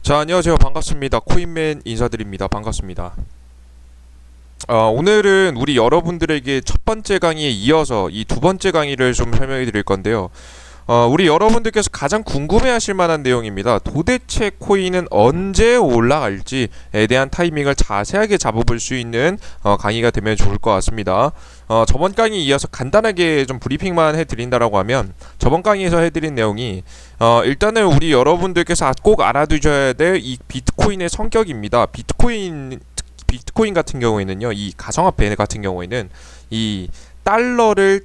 자, 안녕하세요. 반갑습니다. 코인맨 인사드립니다. 반갑습니다. 오늘은 우리 여러분들에게 첫 번째 강의에 이어서 이 두 번째 강의를 좀 설명해 드릴 건데요. 우리 여러분들께서 가장 궁금해 하실 만한 내용입니다. 도대체 코인은 언제 올라갈지에 대한 타이밍을 자세하게 잡아볼 수 있는 강의가 되면 좋을 것 같습니다. 저번 강의에 이어서 간단하게 좀 브리핑만 해드린다라고 하면, 저번 강의에서 해드린 내용이 일단은 우리 여러분들께서 꼭 알아두셔야 될 이 비트코인의 성격입니다. 비트코인 같은 경우에는요, 이 가상화폐 같은 경우에는 이 달러의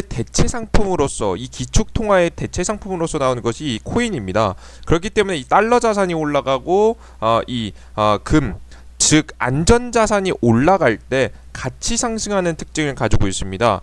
대체 상품으로서, 이 기축 통화의 대체 상품으로서 나오는 것이 이 코인입니다. 그렇기 때문에 이 달러 자산이 올라가고 즉 안전 자산이 올라갈 때 같이 상승하는 특징을 가지고 있습니다.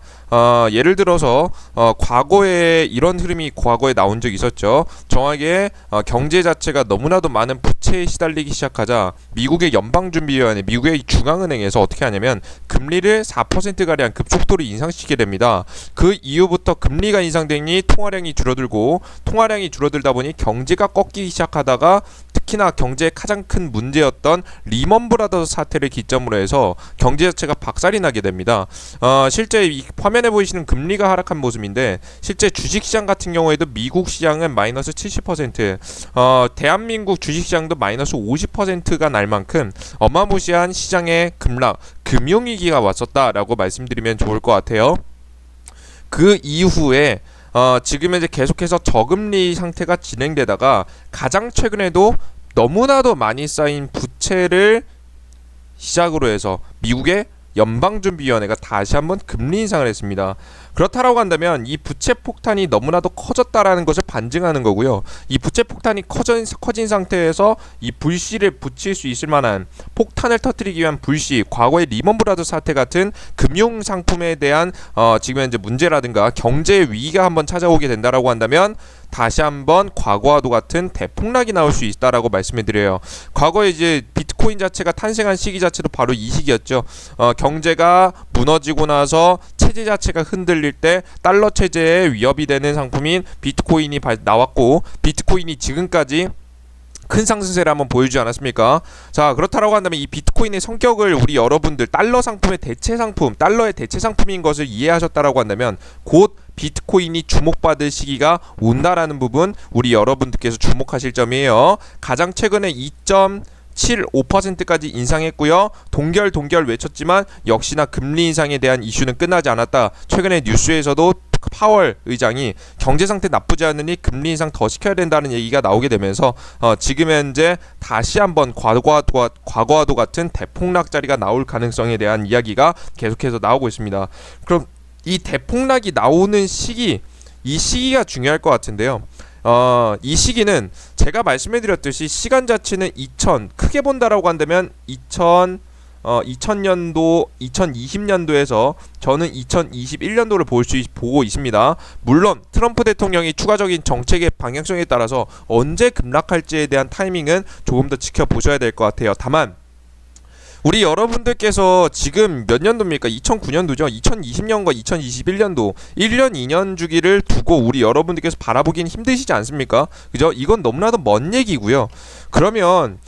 예를 들어서 과거에 이런 흐름이 과거에 나온 적이 있었죠. 정확하게 경제 자체가 너무나도 많은 부채에 시달리기 시작하자 미국의 연방준비위원회, 미국의 중앙은행에서 어떻게 하냐면 금리를 4%가량 급속도로 인상시키게 됩니다. 그 이후부터 금리가 인상되니 통화량이 줄어들고, 통화량이 줄어들다 보니 경제가 꺾이기 시작하다가 특히나 경제의 가장 큰 문제였던 리먼 브라더스 사태를 기점으로 해서 경제 자체가 박살이 나게 됩니다. 실제 이 화면에 보이시는 금리가 하락한 모습인데, 실제 주식시장 같은 경우에도 미국 시장은 마이너스 70%, 대한민국 주식시장도 마이너스 50%가 날 만큼 어마무시한 시장의 급락, 금융위기가 왔었다라고 말씀드리면 좋을 것 같아요. 그 이후에 지금 이제 계속해서 저금리 상태가 진행되다가 가장 최근에도 너무나도 많이 쌓인 부채를 시작으로 해서 미국의 연방준비위원회가 다시 한번 금리 인상을 했습니다. 그렇다라고 한다면 이 부채 폭탄이 너무나도 커졌다라는 것을 반증하는 거고요. 이 부채 폭탄이 커진 상태에서 이 불씨를 붙일 수 있을 만한, 폭탄을 터뜨리기 위한 불씨, 과거의 리먼 브라더스 사태 같은 금융 상품에 대한 지금 현재 문제라든가 경제 위기가 한번 찾아오게 된다라고 한다면 다시 한번 과거와도 같은 대폭락이 나올 수 있다라고 말씀을 드려요. 과거에 이제 비트코인 자체가 탄생한 시기 자체도 바로 이 시기였죠. 경제가 무너지고 나서 체제 자체가 흔들릴 때 달러 체제에 위협이 되는 상품인 비트코인이 나왔고, 비트코인이 지금까지 큰 상승세를 한번 보여주지 않았습니까? 자, 그렇다라고 한다면 이 비트코인의 성격을 우리 여러분들, 달러 상품의 대체 상품, 달러의 대체 상품인 것을 이해하셨다라고 한다면 곧 비트코인이 주목받을 시기가 온다라는 부분 우리 여러분들께서 주목하실 점이에요. 가장 최근에 2.75%까지 인상했고요. 동결 외쳤지만 역시나 금리 인상에 대한 이슈는 끝나지 않았다. 최근에 뉴스에서도 파월 의장이 경제 상태 나쁘지 않으니 금리 인상 더 시켜야 된다는 얘기가 나오게 되면서 지금 현재 다시 한번 과거와도 같은 대폭락 자리가 나올 가능성에 대한 이야기가 계속해서 나오고 있습니다. 그럼 이 대폭락이 나오는 시기, 이 시기가 중요할 것 같은데요. 이 시기는 제가 말씀해드렸듯이 시간 자체는 크게 본다라고 한다면 2000년도, 2020년도에서 저는 2021년도를 보고 있습니다. 물론 트럼프 대통령이 추가적인 정책의 방향성에 따라서 언제 급락할지에 대한 타이밍은 조금 더 지켜보셔야 될 것 같아요. 다만 우리 여러분들께서 지금 몇 년도입니까? 2009년도죠. 2020년과 2021년도 1년 2년 주기를 두고 우리 여러분들께서 바라보기는 힘드시지 않습니까? 그죠? 이건 너무나도 먼 얘기고요. 그러면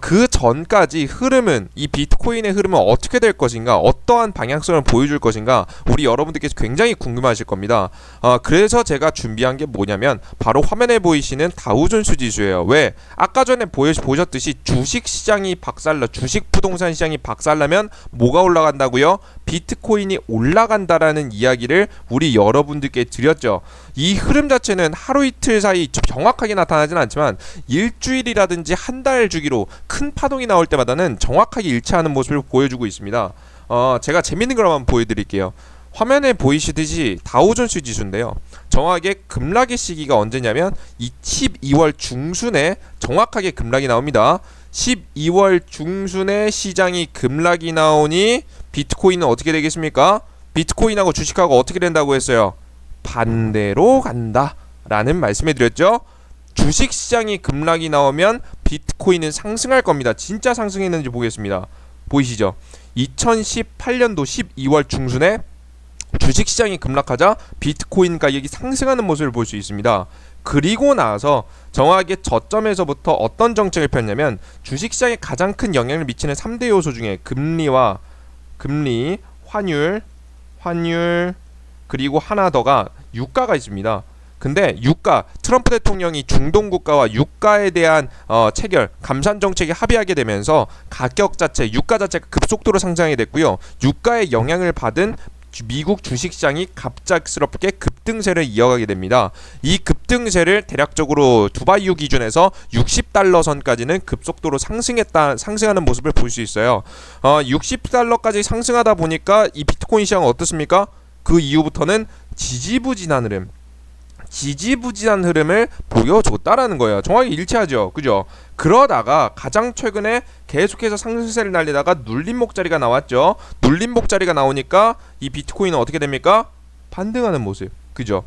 그 전까지 흐름은, 이 비트코인의 흐름은 어떻게 될 것인가, 어떠한 방향성을 보여줄 것인가, 우리 여러분들께서 굉장히 궁금하실 겁니다. 그래서 제가 준비한 게 뭐냐면 바로 화면에 보이시는 다우존스 지수예요. 왜? 아까 전에 보셨듯이 주식시장이 주식 부동산 시장이 박살나면 뭐가 올라간다고요? 비트코인이 올라간다라는 이야기를 우리 여러분들께 드렸죠. 이 흐름 자체는 하루 이틀 사이 정확하게 나타나지는 않지만 일주일이라든지 한 달 주기로 큰 파동이 나올 때마다는 정확하게 일치하는 모습을 보여주고 있습니다. 제가 재밌는 걸 한번 보여드릴게요. 화면에 보이시듯이 다우존스 지수인데요. 정확하게 급락의 시기가 언제냐면 12월 중순에 정확하게 급락이 나옵니다. 12월 중순에 시장이 급락이 나오니 비트코인은 어떻게 되겠습니까? 비트코인하고 주식하고 어떻게 된다고 했어요? 반대로 간다 라는 말씀을 드렸죠. 주식시장이 급락이 나오면 비트코인은 상승할 겁니다. 진짜 상승했는지 보겠습니다. 보이시죠? 2018년도 12월 중순에 주식시장이 급락하자 비트코인 가격이 상승하는 모습을 볼 수 있습니다. 그리고 나서 정확하게 저점에서부터 어떤 정책을 폈냐면 주식시장에 가장 큰 영향을 미치는 3대 요소 중에 금리, 환율 그리고 하나 더가 유가가 있습니다. 근데 유가, 트럼프 대통령이 중동 국가와 유가에 대한 체결, 감산 정책에 합의하게 되면서 가격 자체, 유가 자체가 급속도로 상승하게 됐고요. 유가의 영향을 받은 미국 주식시장이 갑작스럽게 급등세를 이어가게 됩니다. 이 급등세를 대략적으로 두바이유 기준에서 60달러 선까지는 급속도로 상승하는 모습을 볼 수 있어요. 60달러까지 상승하다 보니까 이 비트코인 시장은 어떻습니까? 그 이후부터는 지지부진한 흐름을 보여줬다라는 거예요. 정확히 일치하죠. 그죠? 그러다가 가장 최근에 계속해서 상승세를 날리다가 눌림목 자리가 나왔죠. 눌림목 자리가 나오니까 이 비트코인은 어떻게 됩니까? 반등하는 모습. 그죠?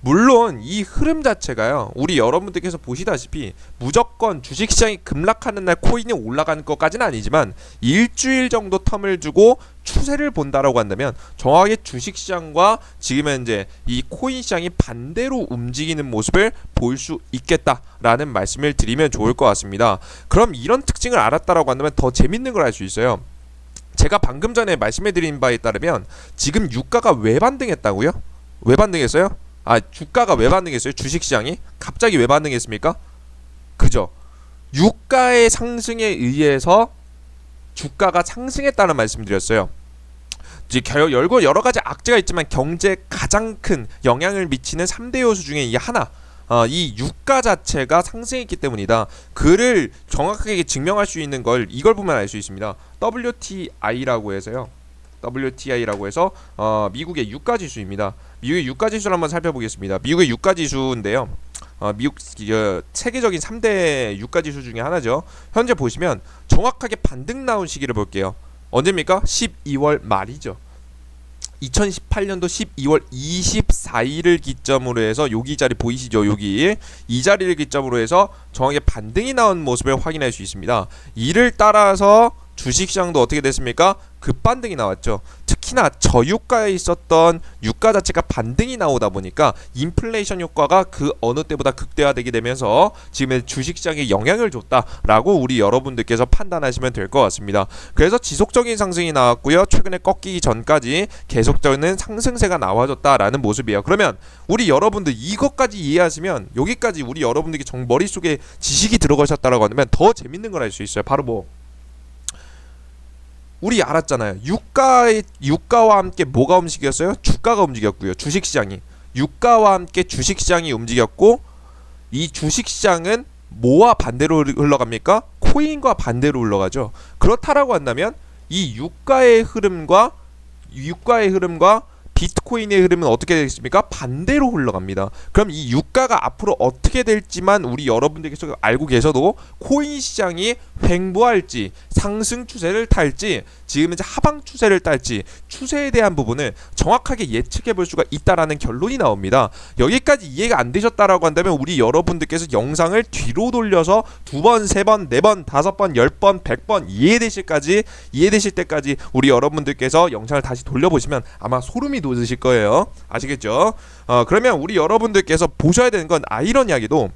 물론 이 흐름 자체가요, 우리 여러분들께서 보시다시피 무조건 주식시장이 급락하는 날 코인이 올라가는 것까지는 아니지만 일주일 정도 텀을 주고 추세를 본다라고 한다면 정확하게 주식시장과 지금 현재 이 코인 시장이 반대로 움직이는 모습을 볼 수 있겠다라는 말씀을 드리면 좋을 것 같습니다. 그럼 이런 특징을 알았다라고 한다면 더 재밌는 걸 알 수 있어요. 제가 방금 전에 말씀해드린 바에 따르면 지금 유가가 왜 반등했다고요? 왜 반등했어요? 주가가 왜 반등했어요? 주식시장이? 갑자기 왜 반등했습니까? 그죠? 유가의 상승에 의해서 주가가 상승했다는 말씀드렸어요. 여러 가지 악재가 있지만 경제에 가장 큰 영향을 미치는 3대 요소 중에 이 하나, 이 유가 자체가 상승했기 때문이다. 그를 정확하게 증명할 수 있는 걸 이걸 보면 알 수 있습니다. WTI라고 해서 미국의 유가 지수입니다. 미국의 유가 지수를 한번 살펴보겠습니다. 미국의 유가 지수인데요. 미국 세계적인 3대 유가 지수 중에 하나죠. 현재 보시면 정확하게 반등 나온 시기를 볼게요. 언제입니까? 12월 말이죠. 2018년도 12월 24일을 기점으로 해서 여기 자리 보이시죠? 여기 이 자리를 기점으로 해서 정확하게 반등이 나온 모습을 확인할 수 있습니다. 이를 따라서 주식시장도 어떻게 됐습니까? 급반등이 나왔죠. 특히나 저유가에 있었던 유가 자체가 반등이 나오다 보니까 인플레이션 효과가 그 어느 때보다 극대화되게 되면서 지금 주식시장에 영향을 줬다라고 우리 여러분들께서 판단하시면 될 것 같습니다. 그래서 지속적인 상승이 나왔고요. 최근에 꺾이기 전까지 계속적인 상승세가 나와줬다라는 모습이에요. 그러면 우리 여러분들 이것까지 이해하시면 여기까지 우리 여러분들께 머릿속에 지식이 들어가셨다라고 하면 더 재밌는 걸 알 수 있어요. 바로 우리 알았잖아요. 유가와 함께 뭐가 움직였어요? 주가가 움직였고요. 주식시장이 유가와 함께 주식시장이 움직였고 이 주식시장은 뭐와 반대로 흘러갑니까? 코인과 반대로 흘러가죠. 그렇다라고 한다면 이 유가의 흐름과 비트코인의 흐름은 어떻게 되겠습니까? 반대로 흘러갑니다. 그럼 이 유가가 앞으로 어떻게 될지만 우리 여러분들께서 알고 계셔도 코인 시장이 횡보할지 상승 추세를 탈지 지금 이제 하방 추세를 탈지 추세에 대한 부분을 정확하게 예측해 볼 수가 있다라는 결론이 나옵니다. 여기까지 이해가 안 되셨다라고 한다면 우리 여러분들께서 영상을 뒤로 돌려서 2번, 3번, 4번, 5번, 10번, 100번 이해되실 때까지 우리 여러분들께서 영상을 다시 돌려보시면 아마 소름이 돋으실 거예요. 아시겠죠? 그러면 우리 여러분들께서 보셔야 되는 건 아이러니하게도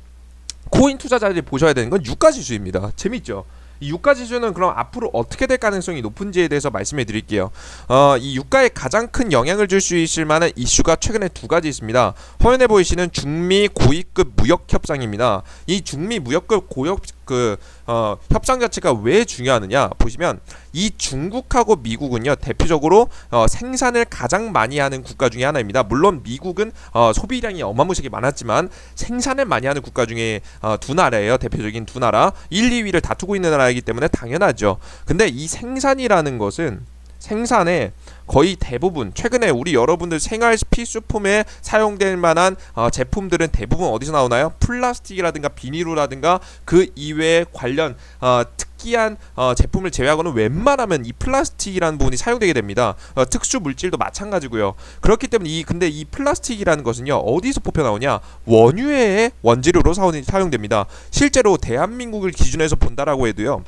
코인 투자자들이 보셔야 되는 건 유가지수입니다. 재밌죠? 이 유가지수는 그럼 앞으로 어떻게 될 가능성이 높은지에 대해서 말씀해 드릴게요. 이 유가에 가장 큰 영향을 줄 수 있을 만한 이슈가 최근에 두 가지 있습니다. 화면에 보이시는 중미 고위급 무역 협상입니다. 이 중미 무역급 협상 자체가 왜 중요하느냐 보시면 이 중국하고 미국은요 대표적으로 생산을 가장 많이 하는 국가 중에 하나입니다. 물론 미국은 소비량이 어마무시하게 많았지만 생산을 많이 하는 국가 중에 두 나라예요. 대표적인 두 나라 1, 2위를 다투고 있는 나라이기 때문에 당연하죠. 근데 이 생산이라는 것은 생산에 거의 대부분 최근에 우리 여러분들 생활 필수품에 사용될 만한 제품들은 대부분 어디서 나오나요? 플라스틱이라든가 비닐이라든가 그 이외에 관련 특이한 제품을 제외하고는 웬만하면 이 플라스틱이라는 부분이 사용되게 됩니다. 특수 물질도 마찬가지고요. 그렇기 때문에 근데 이 플라스틱이라는 것은요 어디서 뽑혀 나오냐? 원유의 원재료로 사용됩니다. 실제로 대한민국을 기준해서 본다라고 해도요.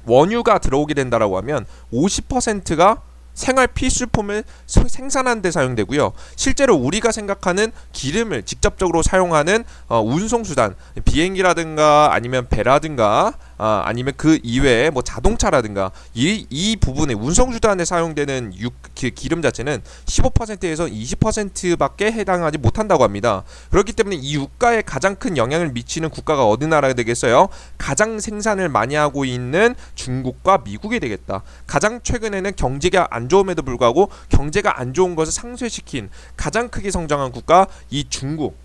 원유가 들어오게 된다라고 하면 50%가 생활 필수품을 생산하는 데 사용되고요. 실제로 우리가 생각하는 기름을 직접적으로 사용하는 운송수단, 비행기라든가 아니면 배라든가 아니면 그 이외에 뭐 자동차라든가 이 부분에 운송수단에 사용되는 기름 자체는 15%에서 20%밖에 해당하지 못한다고 합니다. 그렇기 때문에 이 유가에 가장 큰 영향을 미치는 국가가 어느 나라가 되겠어요? 가장 생산을 많이 하고 있는 중국과 미국이 되겠다. 가장 최근에는 경제가 안 좋음에도 불구하고 경제가 안 좋은 것을 상쇄시킨 가장 크게 성장한 국가 이 중국.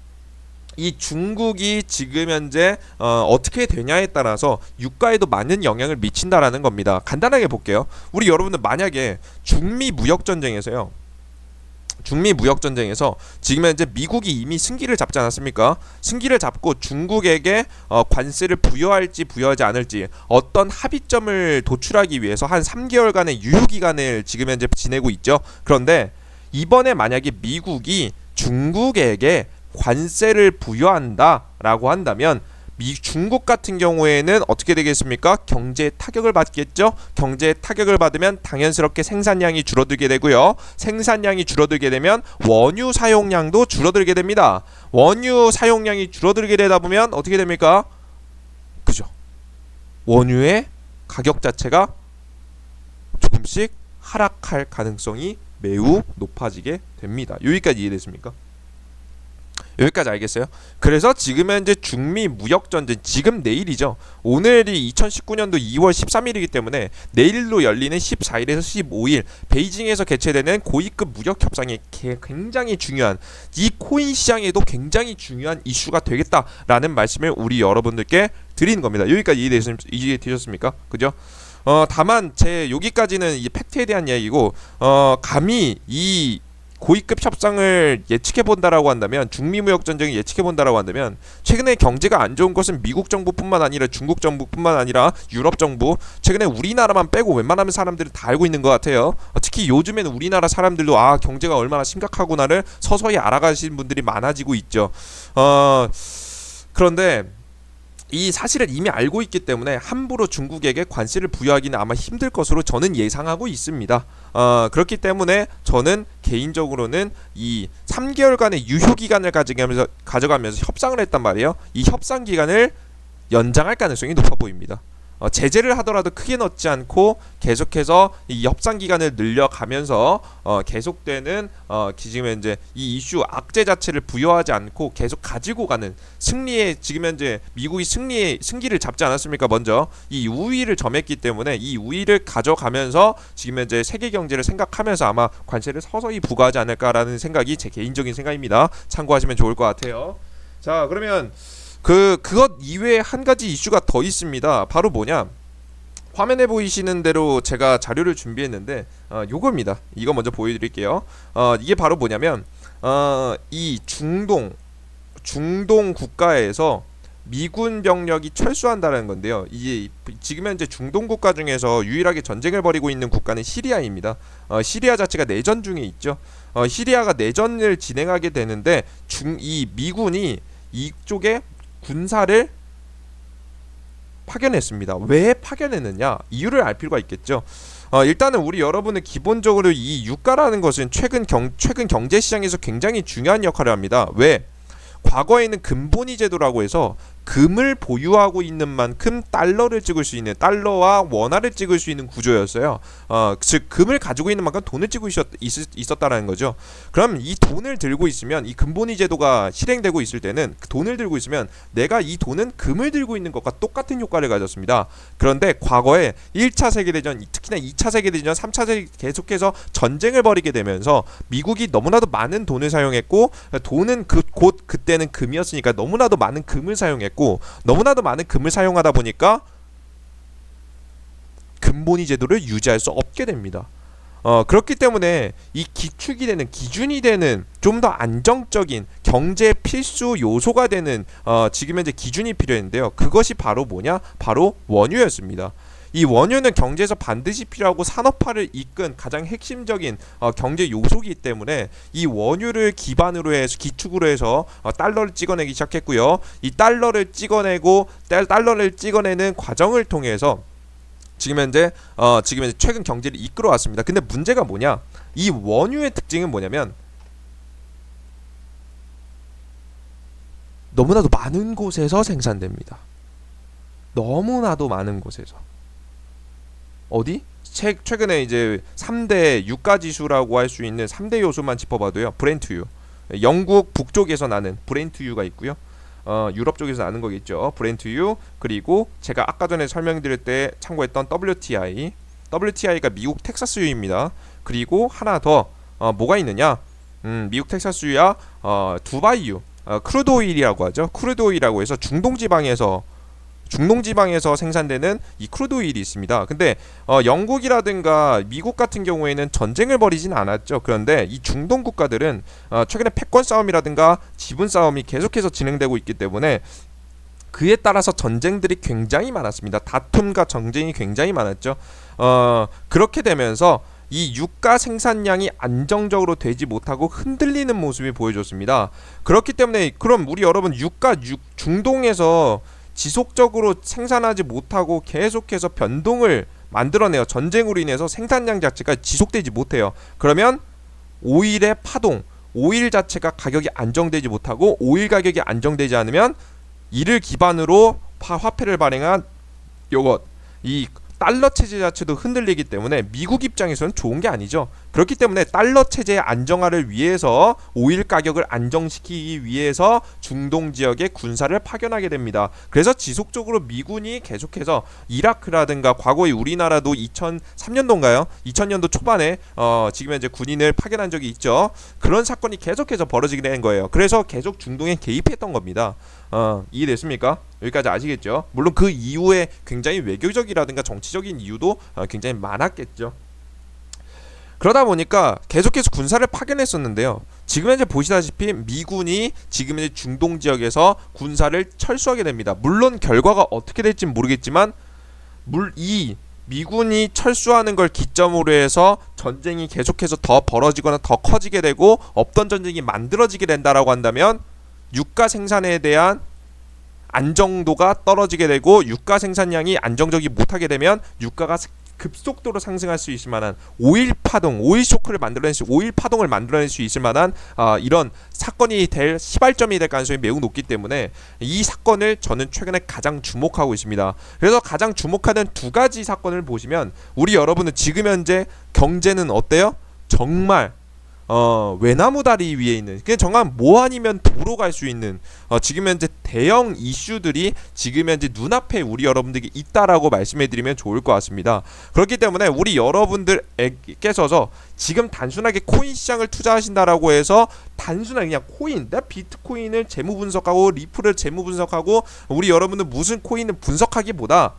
이 중국이 지금 현재 어떻게 되냐에 따라서 유가에도 많은 영향을 미친다라는 겁니다. 간단하게 볼게요. 우리 여러분들 만약에 중미 무역 전쟁에서요. 중미 무역 전쟁에서 지금 현재 미국이 이미 승기를 잡지 않았습니까? 승기를 잡고 중국에게 관세를 부여할지 부여하지 않을지 어떤 합의점을 도출하기 위해서 한 3개월간의 유효 기간을 지금 현재 지내고 있죠. 그런데 이번에 만약에 미국이 중국에게 관세를 부여한다라고 한다면 중국 같은 경우에는 어떻게 되겠습니까? 경제 타격을 받겠죠. 경제 타격을 받으면 당연스럽게 생산량이 줄어들게 되고요. 생산량이 줄어들게 되면 원유 사용량도 줄어들게 됩니다. 원유 사용량이 줄어들게 되다 보면 어떻게 됩니까? 그죠? 원유의 가격 자체가 조금씩 하락할 가능성이 매우 높아지게 됩니다. 여기까지 이해됐습니까? 여기까지 알겠어요? 그래서 지금 현재 중미 무역전쟁 지금 내일이죠. 오늘이 2019년도 2월 13일이기 때문에 내일로 열리는 14일에서 15일 베이징에서 개최되는 고위급 무역협상이 굉장히 중요한 이 코인 시장에도 굉장히 중요한 이슈가 되겠다라는 말씀을 우리 여러분들께 드리는 겁니다. 여기까지 이해되셨습니까? 그죠? 다만 제 여기까지는 이 팩트에 대한 이야기고 감히 이 고위급 협상을 예측해 본다라고 한다면 중미 무역 전쟁을 예측해 본다라고 한다면 최근에 경제가 안 좋은 것은 미국 정부뿐만 아니라 중국 정부뿐만 아니라 유럽 정부 최근에 우리나라만 빼고 웬만하면 사람들은 다 알고 있는 것 같아요. 특히 요즘에는 우리나라 사람들도 경제가 얼마나 심각하구나를 서서히 알아가시는 분들이 많아지고 있죠. 그런데 이 사실을 이미 알고 있기 때문에 함부로 중국에게 관세를 부여하기는 아마 힘들 것으로 저는 예상하고 있습니다. 그렇기 때문에 저는 개인적으로는 이 3개월간의 유효 기간을 가져가면서 협상을 했단 말이에요. 이 협상 기간을 연장할 가능성이 높아 보입니다. 제재를 하더라도 크게 넣지 않고 계속해서 이 협상 기간을 늘려가면서 계속되는 지금 현재 이 이슈 악재 자체를 부여하지 않고 계속 가지고 가는 승리에 지금 현재 미국이 승기를 잡지 않았습니까? 먼저 이 우위를 점했기 때문에 이 우위를 가져가면서 지금 현재 세계 경제를 생각하면서 아마 관세를 서서히 부과하지 않을까라는 생각이 제 개인적인 생각입니다. 참고하시면 좋을 것 같아요. 자, 그러면 그것 이외에 한 가지 이슈가 더 있습니다. 바로 뭐냐? 화면에 보이시는 대로 제가 자료를 준비했는데 요겁니다. 이거 먼저 보여드릴게요. 이게 바로 뭐냐면 이 중동 국가에서 미군 병력이 철수한다는 건데요. 이게 지금 현재 중동 국가 중에서 유일하게 전쟁을 벌이고 있는 국가는 시리아입니다. 시리아 자체가 내전 중에 있죠. 시리아가 내전을 진행하게 되는데 이 미군이 이쪽에 군사를 파견했습니다. 왜 파견했느냐? 이유를 알 필요가 있겠죠. 일단은 우리 여러분은 기본적으로 이 유가라는 것은 최근 경제 시장에서 굉장히 중요한 역할을 합니다. 왜? 과거에는 금본위 제도라고 해서 금을 보유하고 있는 만큼 달러를 찍을 수 있는 달러와 원화를 찍을 수 있는 구조였어요. 즉 금을 가지고 있는 만큼 돈을 찍고 있었다라는 거죠. 그럼 이 돈을 들고 있으면 이 금본위 제도가 실행되고 있을 때는 그 돈을 들고 있으면 내가 이 돈은 금을 들고 있는 것과 똑같은 효과를 가졌습니다. 그런데 과거에 1차 세계대전 특히나 2차 세계대전 3차 세계 계속해서 전쟁을 벌이게 되면서 미국이 너무나도 많은 돈을 사용했고 돈은 곧 그때는 금이었으니까 너무나도 많은 금을 사용했고 너무나도 많은 금을 사용하다 보니까 금본위 제도를 유지할 수 없게 됩니다. 그렇기 때문에 이 기축이 되는 기준이 되는 좀 더 안정적인 경제 필수 요소가 되는 지금 현재 기준이 필요했는데요. 그것이 바로 뭐냐? 바로 원유였습니다. 이 원유는 경제에서 반드시 필요하고 산업화를 이끈 가장 핵심적인 경제 요소이기 때문에 이 원유를 기반으로 해서 기축으로 해서 달러를 찍어내기 시작했고요. 이 달러를 찍어내는 과정을 통해서 지금 현재 최근 경제를 이끌어 왔습니다. 근데 문제가 뭐냐? 이 원유의 특징은 뭐냐면 너무나도 많은 곳에서 생산됩니다. 너무나도 많은 곳에서. 어디? 최근에 이제 3대 유가 지수라고 할 수 있는 3대 요소만 짚어봐도요. 브렌트유. 영국 북쪽에서 나는 브렌트유가 있고요. 유럽 쪽에서 나는 거겠죠. 브렌트유. 그리고 제가 아까 전에 설명드릴 때 참고했던 WTI. WTI가 미국 텍사스유입니다. 그리고 하나 더 뭐가 있느냐? 미국 텍사스유야 두바이유. 크루드오일이라고 하죠. 크루드오일이라고 해서 중동지방에서 생산되는 이 크루드오일이 있습니다. 근데 영국이라든가 미국 같은 경우에는 전쟁을 벌이진 않았죠. 그런데 이 중동 국가들은 최근에 패권 싸움이라든가 지분 싸움이 계속해서 진행되고 있기 때문에 그에 따라서 전쟁들이 굉장히 많았습니다. 다툼과 전쟁이 굉장히 많았죠. 그렇게 되면서 이 유가 생산량이 안정적으로 되지 못하고 흔들리는 모습이 보여줬습니다. 그렇기 때문에 그럼 우리 여러분 중동에서 지속적으로 생산하지 못하고 계속해서 변동을 만들어내요. 전쟁으로 인해서 생산량 자체가 지속되지 못해요. 그러면 오일의 파동, 오일 자체가 가격이 안정되지 못하고 오일 가격이 안정되지 않으면 이를 기반으로 화폐를 발행한 이 달러 체제 자체도 흔들리기 때문에 미국 입장에서는 좋은 게 아니죠. 그렇기 때문에 달러 체제의 안정화를 위해서 오일 가격을 안정시키기 위해서 중동 지역에 군사를 파견하게 됩니다. 그래서 지속적으로 미군이 계속해서 이라크라든가 과거에 우리나라도 2003년도인가요? 2000년도 초반에 지금 현재 군인을 파견한 적이 있죠. 그런 사건이 계속해서 벌어지게 된 거예요. 그래서 계속 중동에 개입했던 겁니다. 이해됐습니까? 여기까지 아시겠죠? 물론 그 이후에 굉장히 외교적이라든가 정치적인 이유도 굉장히 많았겠죠. 그러다 보니까 계속해서 군사를 파견했었는데요. 지금 현재 보시다시피 미군이 지금 현재 중동 지역에서 군사를 철수하게 됩니다. 물론 결과가 어떻게 될지는 모르겠지만 이 미군이 철수하는 걸 기점으로 해서 전쟁이 계속해서 더 벌어지거나 더 커지게 되고 없던 전쟁이 만들어지게 된다라고 한다면 유가 생산에 대한 안정도가 떨어지게 되고 유가 생산량이 안정적이 못하게 되면 유가가 급속도로 상승할 수 있을 만한 오일 파동을 만들어낼 수 있을 만한 이런 사건이 될 시발점이 될 가능성이 매우 높기 때문에 이 사건을 저는 최근에 가장 주목하고 있습니다. 그래서 가장 주목하는 두 가지 사건을 보시면 우리 여러분은 지금 현재 경제는 어때요? 정말 외나무 다리 위에 있는 그냥 정말 뭐 아니면 도로 갈 수 있는 지금 현재 대형 이슈들이 지금 현재 눈앞에 우리 여러분들에게 있다라고 말씀해드리면 좋을 것 같습니다. 그렇기 때문에 우리 여러분들께서 지금 단순하게 코인 시장을 투자하신다라고 해서 단순하게 그냥 내 비트코인을 재무 분석하고 리플을 재무 분석하고 우리 여러분들 무슨 코인을 분석하기보다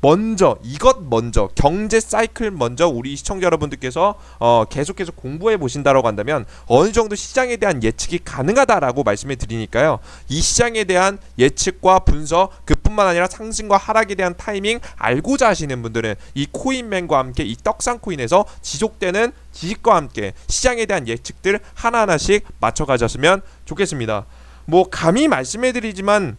먼저 경제 사이클 먼저 우리 시청자 여러분들께서 계속해서 공부해 보신다라고 한다면 어느 정도 시장에 대한 예측이 가능하다라고 말씀을 드리니까요. 이 시장에 대한 예측과 분석 그뿐만 아니라 상승과 하락에 대한 타이밍 알고자 하시는 분들은 이 코인맨과 함께 이 떡상 코인에서 지속되는 지식과 함께 시장에 대한 예측들 하나하나씩 맞춰 가셨으면 좋겠습니다. 뭐 감히 말씀해 드리지만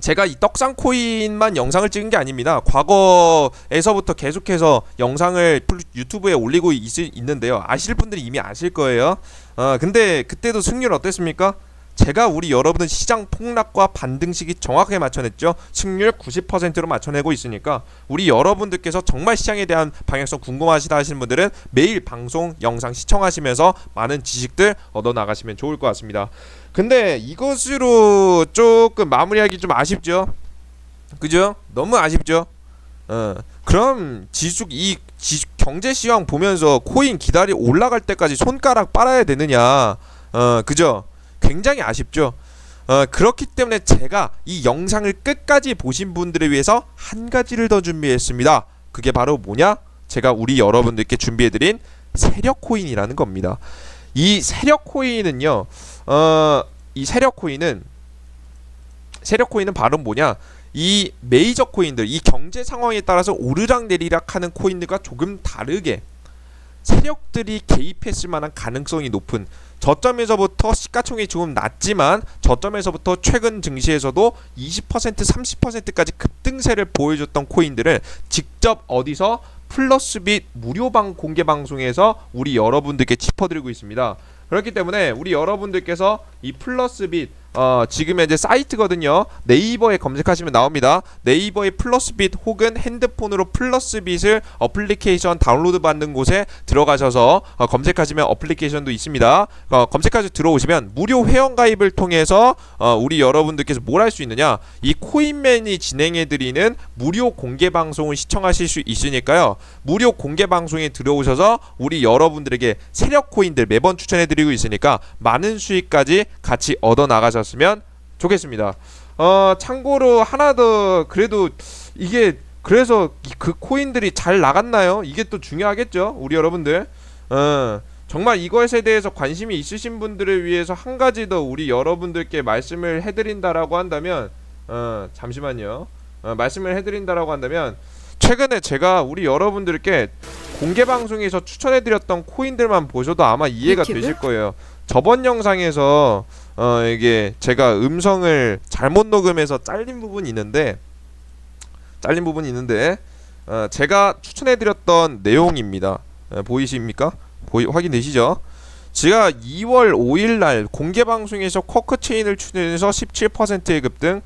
제가 이 떡상코인만 영상을 찍은 게 아닙니다. 과거에서부터 계속해서 영상을 유튜브에 올리고 있는데요. 아실 분들이 이미 아실 거예요. 근데 그때도 승률 어땠습니까? 제가 우리 여러분은 시장 폭락과 반등 시기 정확하게 맞춰냈죠. 승률 90%로 맞춰내고 있으니까 우리 여러분들께서 정말 시장에 대한 방향성 궁금하시다 하시는 분들은 매일 방송 영상 시청하시면서 많은 지식들 얻어 나가시면 좋을 것 같습니다. 근데 이것으로 조금 마무리하기 좀 아쉽죠. 그죠? 너무 아쉽죠. 그럼 경제 시황 보면서 코인 기다리 올라갈 때까지 손가락 빨아야 되느냐? 그죠? 굉장히 아쉽죠. 그렇기 때문에 제가 이 영상을 끝까지 보신 분들을 위해서 한 가지를 더 준비했습니다. 그게 바로 뭐냐? 제가 우리 여러분들께 준비해드린 세력 코인이라는 겁니다. 이 세력 코인은요. 이 세력 코인은 바로 뭐냐? 이 메이저 코인들, 이 경제 상황에 따라서 오르락 내리락 하는 코인들과 조금 다르게 세력들이 개입했을 만한 가능성이 높은 저점에서부터 시가총액이 조금 낮지만 저점에서부터 최근 증시에서도 20% 30%까지 급등세를 보여줬던 코인들을 직접 어디서 플러스빗 무료방 공개 방송에서 우리 여러분들께 짚어드리고 있습니다. 그렇기 때문에 우리 여러분들께서 이 플러스빗 지금 현재 사이트거든요. 네이버에 검색하시면 나옵니다. 네이버의 플러스빗 혹은 핸드폰으로 플러스빗을 어플리케이션 다운로드 받는 곳에 들어가셔서 검색하시면 어플리케이션도 있습니다. 검색하셔서 들어오시면 무료 회원가입을 통해서 우리 여러분들께서 뭘 할 수 있느냐, 이 코인맨이 진행해드리는 무료 공개 방송을 시청하실 수 있으니까요. 무료 공개 방송에 들어오셔서 우리 여러분들에게 세력 코인들 매번 추천해드리고 있으니까 많은 수익까지 같이 얻어 나가셨으면 좋겠습니다. 참고로 하나 더, 그래도 이게 그래서 그 코인들이 잘 나갔나요? 이게 또 중요하겠죠, 우리 여러분들. 정말 이것에 대해서 관심이 있으신 분들을 위해서 한 가지 더 우리 여러분들께 말씀을 해드린다라고 한다면, 잠시만요. 말씀을 해드린다라고 한다면, 최근에 제가 우리 여러분들께 공개 방송에서 추천해드렸던 코인들만 보셔도 아마 이해가 되실 거예요. 저번 영상에서 이게 제가 음성을 잘못 녹음해서 잘린 부분이 있는데 제가 추천해드렸던 내용입니다. 보이십니까? 확인되시죠? 제가 2월 5일날 공개방송에서 쿼크체인을 추천해서 17%의 급등,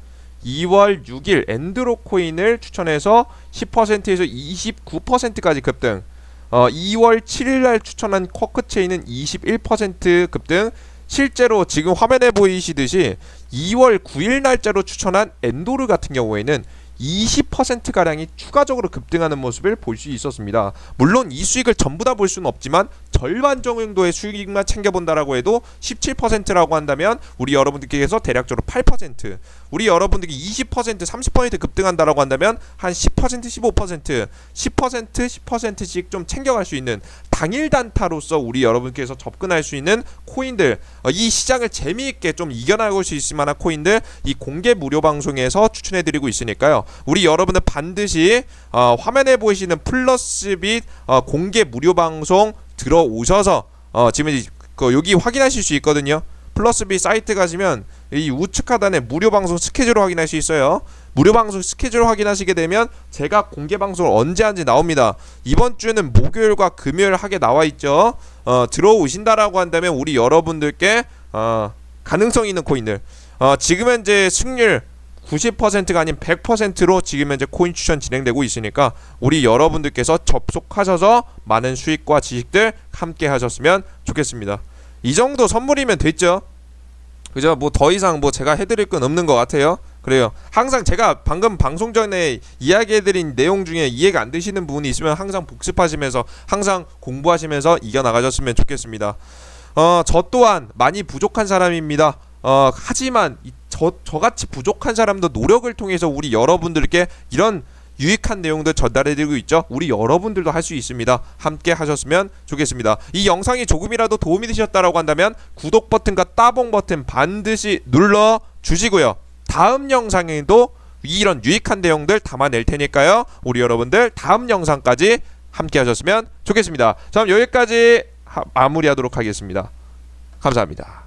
2월 6일 엔드로 코인을 추천해서 10%에서 29%까지 급등, 2월 7일날 추천한 쿼크체인은 21% 급등, 실제로 지금 화면에 보이시듯이 2월 9일 날짜로 추천한 엔도르 같은 경우에는 20%가량이 추가적으로 급등하는 모습을 볼 수 있었습니다. 물론 이 수익을 전부 다 볼 수는 없지만 절반 정도의 수익만 챙겨본다라고 해도 17%라고 한다면 우리 여러분들께서 대략적으로 8%, 우리 여러분들께 20% 30% 급등한다라고 한다면 한 10% 15% 10%씩 좀 챙겨갈 수 있는 당일 단타로서 우리 여러분께서 접근할 수 있는 코인들, 이 시장을 재미있게 좀 이겨나갈 수 있을 만한 코인들, 이 공개 무료 방송에서 추천해드리고 있으니까요. 우리 여러분은 반드시 화면에 보이시는 플러스빗 공개 무료 방송 들어오셔서 지금 여기 확인하실 수 있거든요. 플러스빗 사이트 가시면 이 우측 하단에 무료 방송 스케줄을 확인할 수 있어요. 무료 방송 스케줄을 확인하시게 되면 제가 공개 방송을 언제 하는지 나옵니다. 이번 주는 목요일과 금요일 하게 나와 있죠. 들어오신다라고 한다면 우리 여러분들께 가능성 있는 코인들, 지금 현재 승률 90%가 아닌 100%로 지금 현재 코인 추천 진행되고 있으니까 우리 여러분들께서 접속하셔서 많은 수익과 지식들 함께 하셨으면 좋겠습니다. 이 정도 선물이면 됐죠. 그죠? 뭐 더 이상 뭐 제가 해드릴 건 없는 것 같아요. 그래요. 항상 제가 방금 방송 전에 이야기해드린 내용 중에 이해가 안 되시는 부분이 있으면 항상 복습하시면서 항상 공부하시면서 이겨나가셨으면 좋겠습니다. 저 또한 많이 부족한 사람입니다. 하지만 저같이 부족한 사람도 노력을 통해서 우리 여러분들께 이런 유익한 내용들 전달해드리고 있죠. 우리 여러분들도 할 수 있습니다. 함께 하셨으면 좋겠습니다. 이 영상이 조금이라도 도움이 되셨다라고 한다면 구독 버튼과 따봉 버튼 반드시 눌러 주시고요. 다음 영상에도 이런 유익한 내용들 담아낼 테니까요. 우리 여러분들 다음 영상까지 함께 하셨으면 좋겠습니다. 자, 그럼 여기까지 마무리하도록 하겠습니다. 감사합니다.